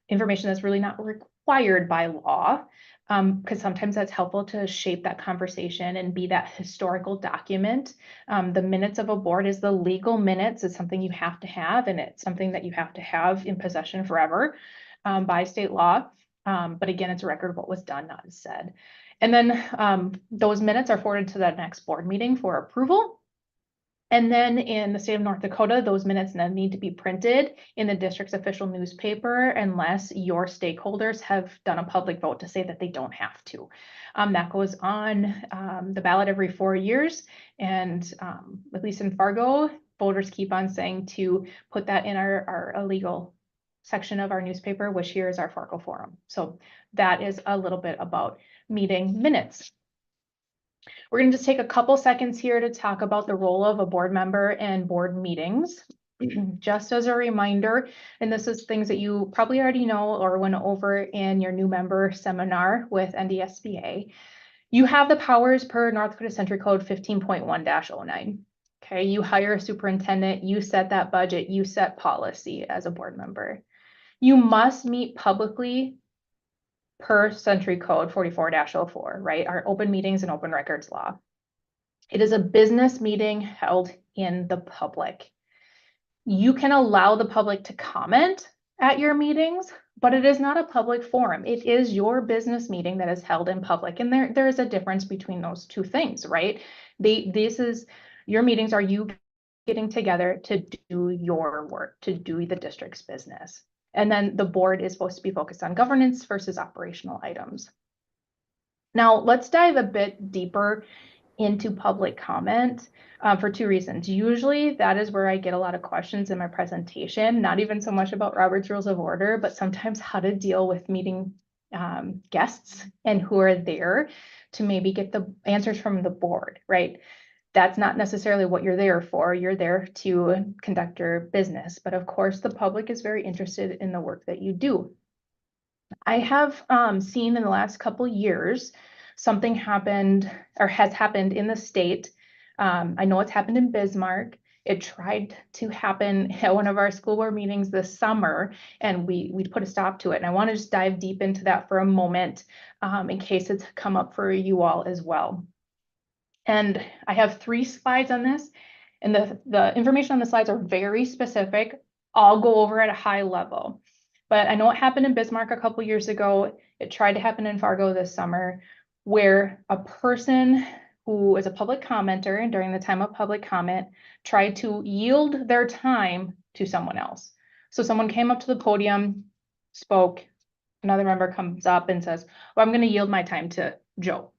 information that's really not required by law, because sometimes that's helpful to shape that conversation and be that historical document. The minutes of a board is the legal minutes. It's something you have to have, and it's something that you have to have in possession forever by state law. But again, it's a record of what was done, not said. And then those minutes are forwarded to the next board meeting for approval. And then in the state of North Dakota, those minutes then need to be printed in the district's official newspaper unless your stakeholders have done a public vote to say that they don't have to. That goes on the ballot every 4 years. And at least in Fargo, voters keep on saying to put that in our illegal section of our newspaper, which here is our Fargo Forum. So that is a little bit about meeting minutes. We're going to just take a couple seconds here to talk about the role of a board member and board meetings. Just as a reminder, and this is things that you probably already know or went over in your new member seminar with NDSBA. You have the powers per North Dakota Century Code 15.1-09. Okay, you hire a superintendent, you set that budget, you set policy as a board member. You must meet publicly per Century Code 44-04, right? Our open meetings and open records law. It is a business meeting held in the public. You can allow the public to comment at your meetings, but it is not a public forum. It is your business meeting that is held in public. And there is a difference between those two things, right? Your meetings are you getting together to do your work, to do the district's business. And then the board is supposed to be focused on governance versus operational items. Now, let's dive a bit deeper into public comment for two reasons. Usually that is where I get a lot of questions in my presentation, not even so much about Robert's Rules of Order, but sometimes how to deal with meeting guests and who are there to maybe get the answers from the board, right? That's not necessarily what you're there for. You're there to conduct your business. But of course, the public is very interested in the work that you do. I have seen in the last couple years, something happened or has happened in the state. I know it's happened in Bismarck. It tried to happen at one of our school board meetings this summer, and we put a stop to it. And I want to just dive deep into that for a moment, in case it's come up for you all as well. And I have 3 slides on this, and the information on the slides are very specific. I'll go over at a high level. But I know it happened in Bismarck a couple years ago. It tried to happen in Fargo this summer, where a person who is a public commenter and during the time of public comment tried to yield their time to someone else. So someone came up to the podium, spoke, another member comes up and says, well, I'm going to yield my time to Joe.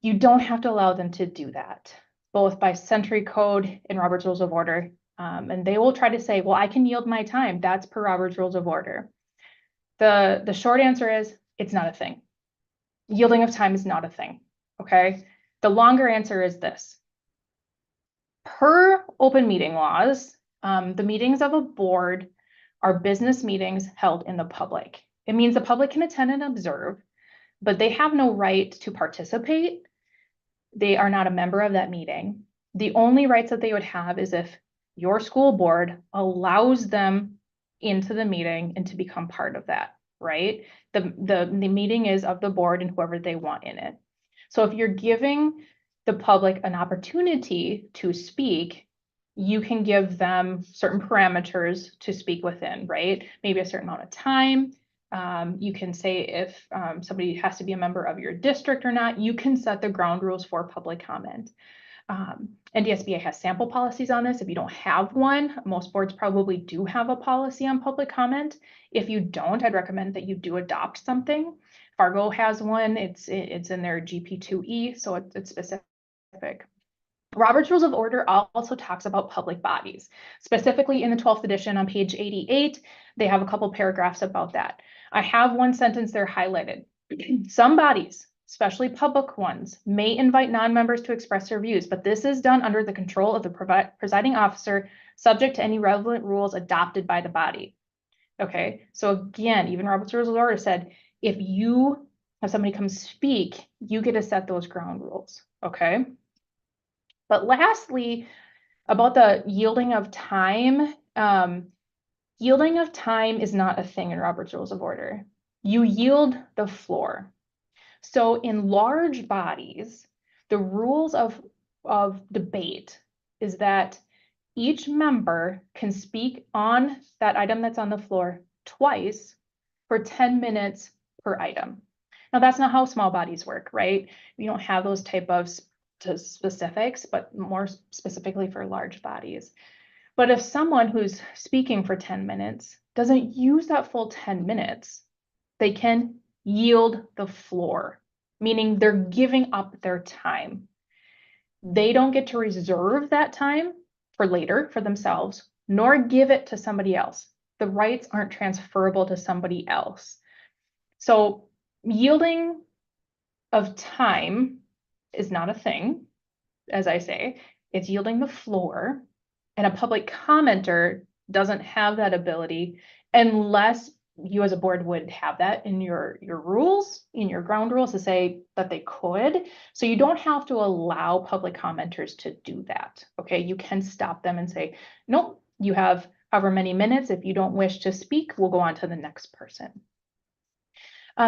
You don't have to allow them to do that, both by Century Code and Robert's Rules of Order. And they will try to say, well, I can yield my time. That's per Robert's Rules of Order. The short answer is it's not a thing. Yielding of time is not a thing, okay? The longer answer is this. Per open meeting laws, the meetings of a board are business meetings held in the public. It means the public can attend and observe, but they have no right to participate. They are not a member of that meeting. The only rights that they would have is if your school board allows them into the meeting and to become part of that, right? The meeting is of the board and whoever they want in it. So if you're giving the public an opportunity to speak, you can give them certain parameters to speak within, right? Maybe a certain amount of time. You can say if somebody has to be a member of your district or not. You can set the ground rules for public comment. NDSBA has sample policies on this. If you don't have one, most boards probably do have a policy on public comment. If you don't, I'd recommend that you do adopt something. Fargo has one. It's in their GP2E, so it's specific. Robert's Rules of Order also talks about public bodies. Specifically in the 12th edition on page 88, they have a couple paragraphs about that. I have one sentence there highlighted. Some bodies, especially public ones, may invite non-members to express their views, but this is done under the control of the presiding officer, subject to any relevant rules adopted by the body. Okay, so again, even Robert's Rules of Order said, if you have somebody come speak, you get to set those ground rules, okay? But lastly, about the yielding of time, yielding of time is not a thing in Robert's Rules of Order. You yield the floor. So in large bodies, the rules of debate is that each member can speak on that item that's on the floor twice for 10 minutes per item. Now, that's not how small bodies work, right? We don't have those type of specifics, but more specifically for large bodies. But if someone who's speaking for 10 minutes doesn't use that full 10 minutes, they can yield the floor, meaning they're giving up their time. They don't get to reserve that time for later for themselves, nor give it to somebody else. The rights aren't transferable to somebody else. So yielding of time is not a thing, as I say. It's yielding the floor, and a public commenter doesn't have that ability unless you as a board would have that in your rules, in your ground rules, to say that they could. So you don't have to allow public commenters to do that, okay? You can stop them and say, nope, you have however many minutes. If you don't wish to speak, we'll go on to the next person.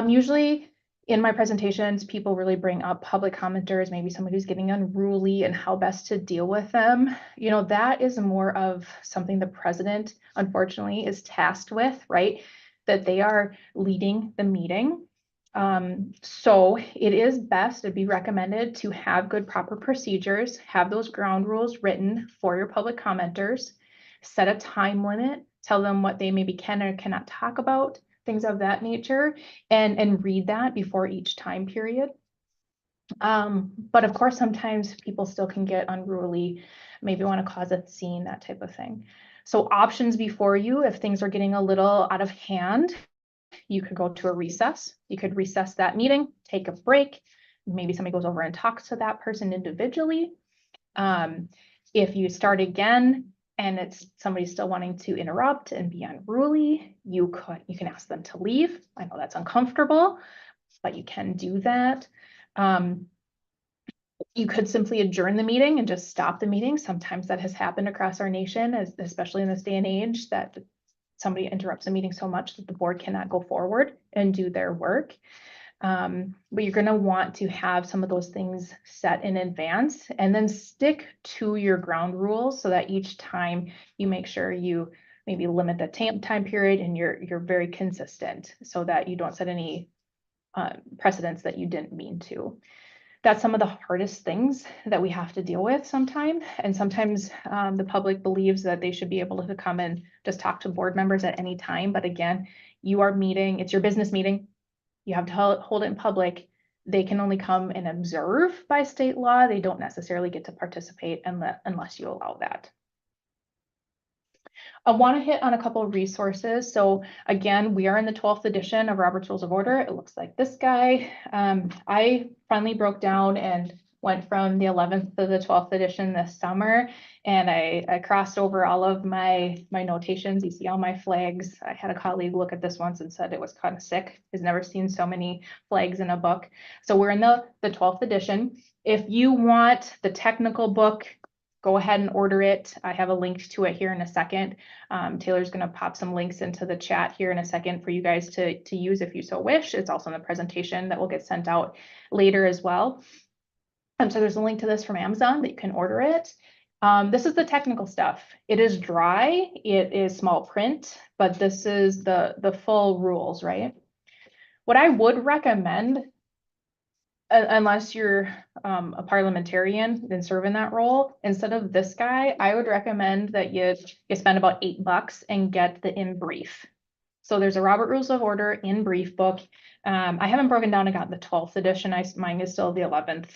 Usually in my presentations, people really bring up public commenters, maybe somebody who's getting unruly and how best to deal with them. You know, that is more of something the president, unfortunately, is tasked with, right? That they are leading the meeting. So it is best, it'd be recommended to have good proper procedures, have those ground rules written for your public commenters, set a time limit, tell them what they maybe can or cannot talk about, things of that nature, and read that before each time period. But of course, sometimes people still can get unruly, maybe want to cause a scene, that type of thing. So options before you, if things are getting a little out of hand, you could go to a recess. You could recess that meeting, take a break, maybe somebody goes over and talks to that person individually. If you start again and it's somebody still wanting to interrupt and be unruly, you can ask them to leave. I know that's uncomfortable, but you can do that. You could simply adjourn the meeting and just stop the meeting. Sometimes that has happened across our nation, especially in this day and age, that somebody interrupts a meeting so much that the board cannot go forward and do their work. But you're going to want to have some of those things set in advance and then stick to your ground rules so that each time you make sure you maybe limit the time period and you're very consistent so that you don't set any precedents that you didn't mean to. That's some of the hardest things that we have to deal with sometimes. And sometimes the public believes that they should be able to come and just talk to board members at any time. But again, you are meeting, it's your business meeting. You have to hold it in public. They can only come and observe by state law. They don't necessarily get to participate unless you allow that. I want to hit on a couple of resources. So again, we are in the 12th edition of Robert's Rules of Order. It looks like this guy. I finally broke down and went from the 11th to the 12th edition this summer. And I crossed over all of my notations. You see all my flags. I had a colleague look at this once and said it was kind of sick. He's never seen so many flags in a book. So we're in the 12th edition. If you want the technical book, go ahead and order it. I have a link to it here in a second. Taylor's going to pop some links into the chat here in a second for you guys to use if you so wish. It's also in the presentation that will get sent out later as well. So there's a link to this from Amazon that you can order it. This is the technical stuff. It is dry, it is small print, but this is the full rules, right? What I would recommend, unless you're a parliamentarian and serve in that role, instead of this guy, I would recommend that you spend about $8 and get the in brief. So there's a Robert Rules of Order in brief book. I haven't broken down and got the 12th edition. Mine is still the 11th,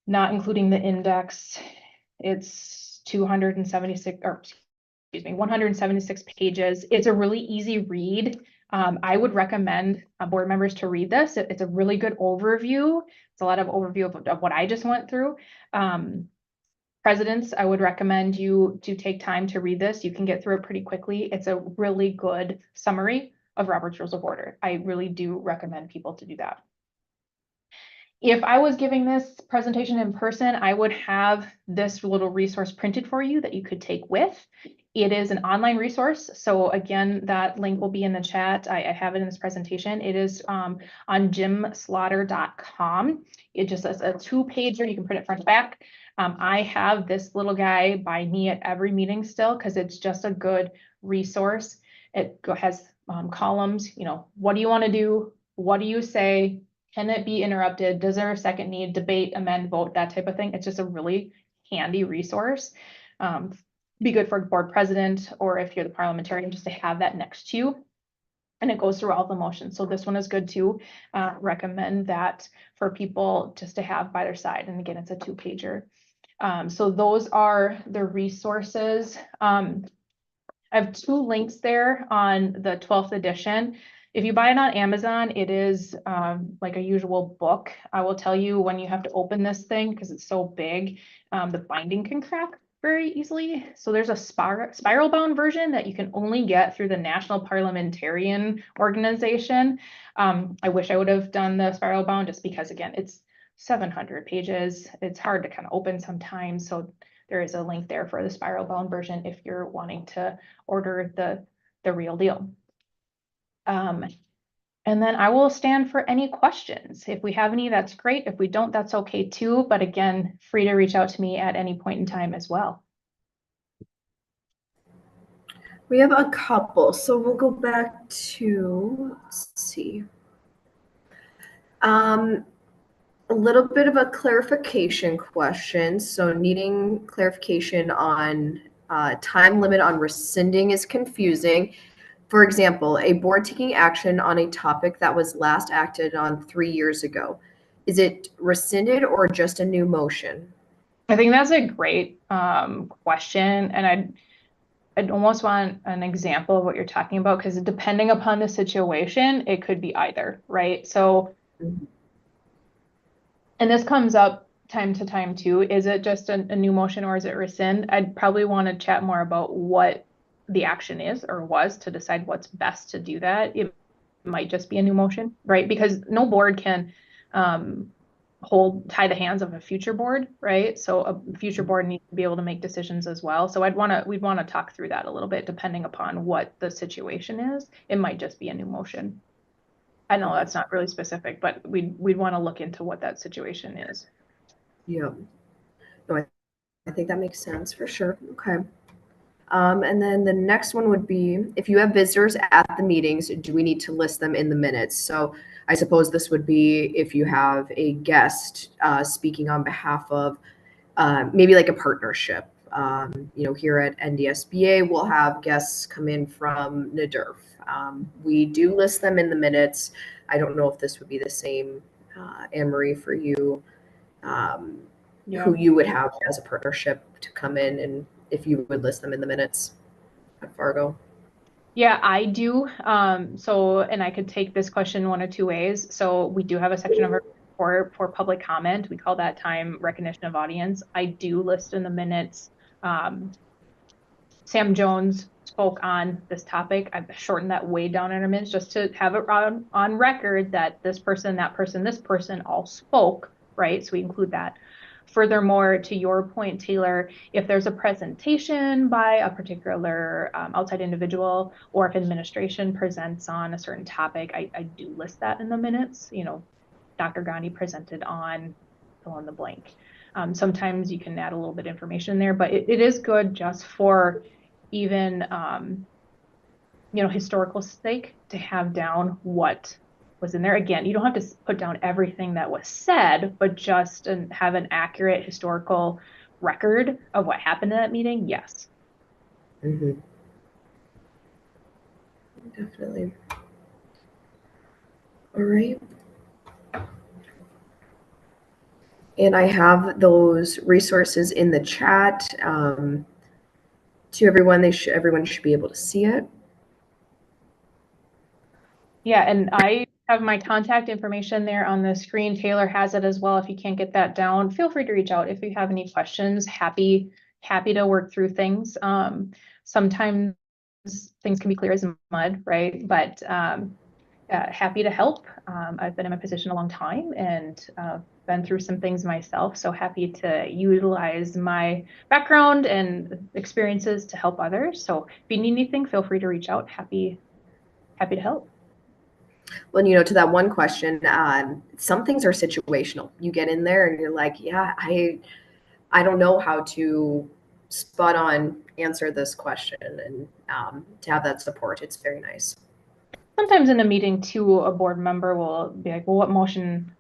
not including the index. It's 276, or excuse me, 176 pages. It's a really easy read. I would recommend board members to read this. It's a really good overview. It's a lot of overview of what I just went through. Presidents, I would recommend you to take time to read this. You can get through it pretty quickly. It's a really good summary of Robert's Rules of Order. I really do recommend people to do that. If I was giving this presentation in person, I would have this little resource printed for you that you could take with. It is an online resource. So again, that link will be in the chat. I have it in this presentation. It is on jimslaughter.com. It just has a 2-pager. You can print it front to back. I have this little guy by me at every meeting still because it's just a good resource. It has columns, you know, what do you want to do? What do you say? Can it be interrupted? Does there a second need? Debate, amend, vote, that type of thing. It's just a really handy resource. Be good for a board president, or if you're the parliamentarian, just to have that next to you. And it goes through all the motions. So this one is good too. Recommend that for people just to have by their side. And again, it's a 2-pager. So those are the resources. I have 2 links there on the 12th edition. If you buy it on Amazon, it is like a usual book. I will tell you when you have to open this thing, because it's so big, the binding can crack very easily. So there's a spiral bound version that you can only get through the National Parliamentarian Organization. I wish I would have done the spiral bound just because, again, it's 700 pages. It's hard to kind of open sometimes. So there is a link there for the spiral bound version if you're wanting to order the real deal. And then I will stand for any questions. If we have any, that's great. If we don't, that's okay too. But again, free to reach out to me at any point in time as well. We have a couple, so we'll go back to, let's see. A little bit of a clarification question. So needing clarification on time limit on rescinding is confusing. For example, a board taking action on a topic that was last acted on 3 years ago. Is it rescinded or just a new motion? I think that's a great question. And I'd almost want an example of what you're talking about, because depending upon the situation, it could be either, right? So Mhm. And this comes up time to time too. Is it just a new motion or is it rescind? I'd probably want to chat more about what the action is or was to decide what's best to do that. It might just be a new motion, right? Because no board can tie the hands of a future board, right? So a future board needs to be able to make decisions as well. So we'd want to talk through that a little bit depending upon what the situation is. It might just be a new motion. I know that's not really specific, but we'd want to look into what that situation is. Yeah. No, I think that makes sense for sure. Okay. And then the next one would be, if you have visitors at the meetings, do we need to list them in the minutes? So I suppose this would be if you have a guest speaking on behalf of maybe like a partnership. Here at NDSBA, we'll have guests come in from NDRF. We do list them in the minutes. I don't know if this would be the same, Anne Marie, for you, who you would have as a partnership to come in, and if you would list them in the minutes at Fargo. Yeah, I do. And I could take this question one of two ways. So we do have a section of our report for public comment. We call that time recognition of audience. I do list in the minutes. Sam Jones spoke on this topic. I've shortened that way down in our minutes just to have it on record that this person, that person, this person all spoke, right? So we include that. Furthermore, to your point, Taylor, if there's a presentation by a particular outside individual, or if administration presents on a certain topic, I do list that in the minutes. Dr. Gandhi presented on fill in the blank. Sometimes you can add a little bit of information there, but it is good just for even historical sake to have down what was in there. Again, you don't have to put down everything that was said, but just have an accurate historical record of what happened in that meeting. Yes. Mm-hmm. Definitely. All right. And I have those resources in the chat to everyone. Everyone should be able to see it. Yeah, and I have my contact information there on the screen. Taylor has it as well. If you can't get that down, feel free to reach out if you have any questions. Happy to work through things. Sometimes things can be clear as mud, right? But happy to help. I've been in my position a long time and been through some things myself. So happy to utilize my background and experiences to help others. So if you need anything, feel free to reach out. Happy to help. Well, to that one question, some things are situational. You get in there and you're like, yeah, I don't know how to spot on answer this question, and to have that support, it's very nice. Sometimes in a meeting too, a board member will be like, well, what motion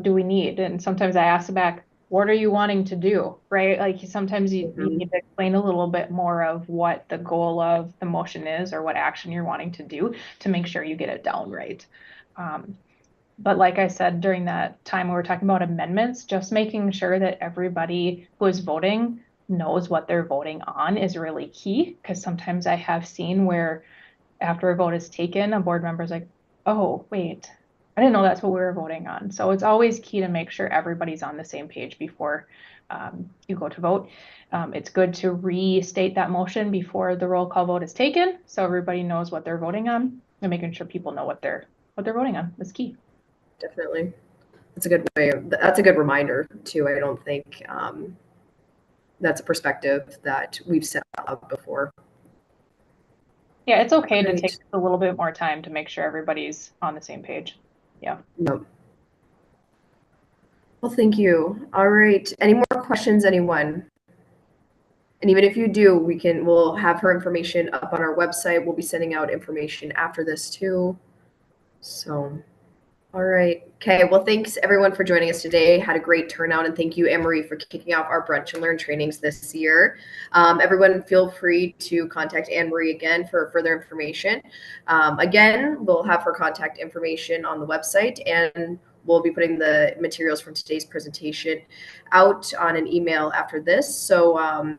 do we need? And sometimes I ask back, what are you wanting to do? Right? Like sometimes you need to explain a little bit more of what the goal of the motion is or what action you're wanting to do to make sure you get it down right. But like I said, during that time we were talking about amendments, just making sure that everybody who is voting knows what they're voting on is really key. Because sometimes I have seen where after a vote is taken, a board member is like, oh, wait, I didn't know that's what we were voting on. So it's always key to make sure everybody's on the same page before you go to vote. It's good to restate that motion before the roll call vote is taken, so everybody knows what they're voting on, and making sure people know what they're voting on is key. Definitely. That's a good way. That's a good reminder too. I don't think that's a perspective that we've set up before. Yeah, it's okay to take a little bit more time to make sure everybody's on the same page. Yeah. No. Well, thank you. All right. Any more questions, anyone? And even if you do, we'll have her information up on our website. We'll be sending out information after this too. So, all right. Okay. Well, thanks everyone for joining us today. Had a great turnout, and thank you, Anne-Marie, for kicking off our Brunch and Learn trainings this year. Everyone, feel free to contact Anne-Marie again for further information. Again, we'll have her contact information on the website, and we'll be putting the materials from today's presentation out on an email after this. So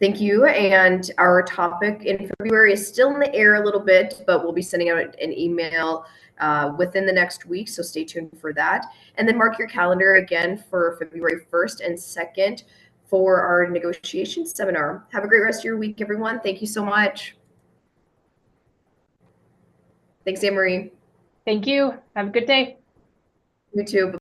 Thank you. And our topic in February is still in the air a little bit, but we'll be sending out an email within the next week. So stay tuned for that. And then mark your calendar again for February 1st and 2nd for our negotiation seminar. Have a great rest of your week, everyone. Thank you so much. Thanks, Anne Marie. Thank you. Have a good day. You too.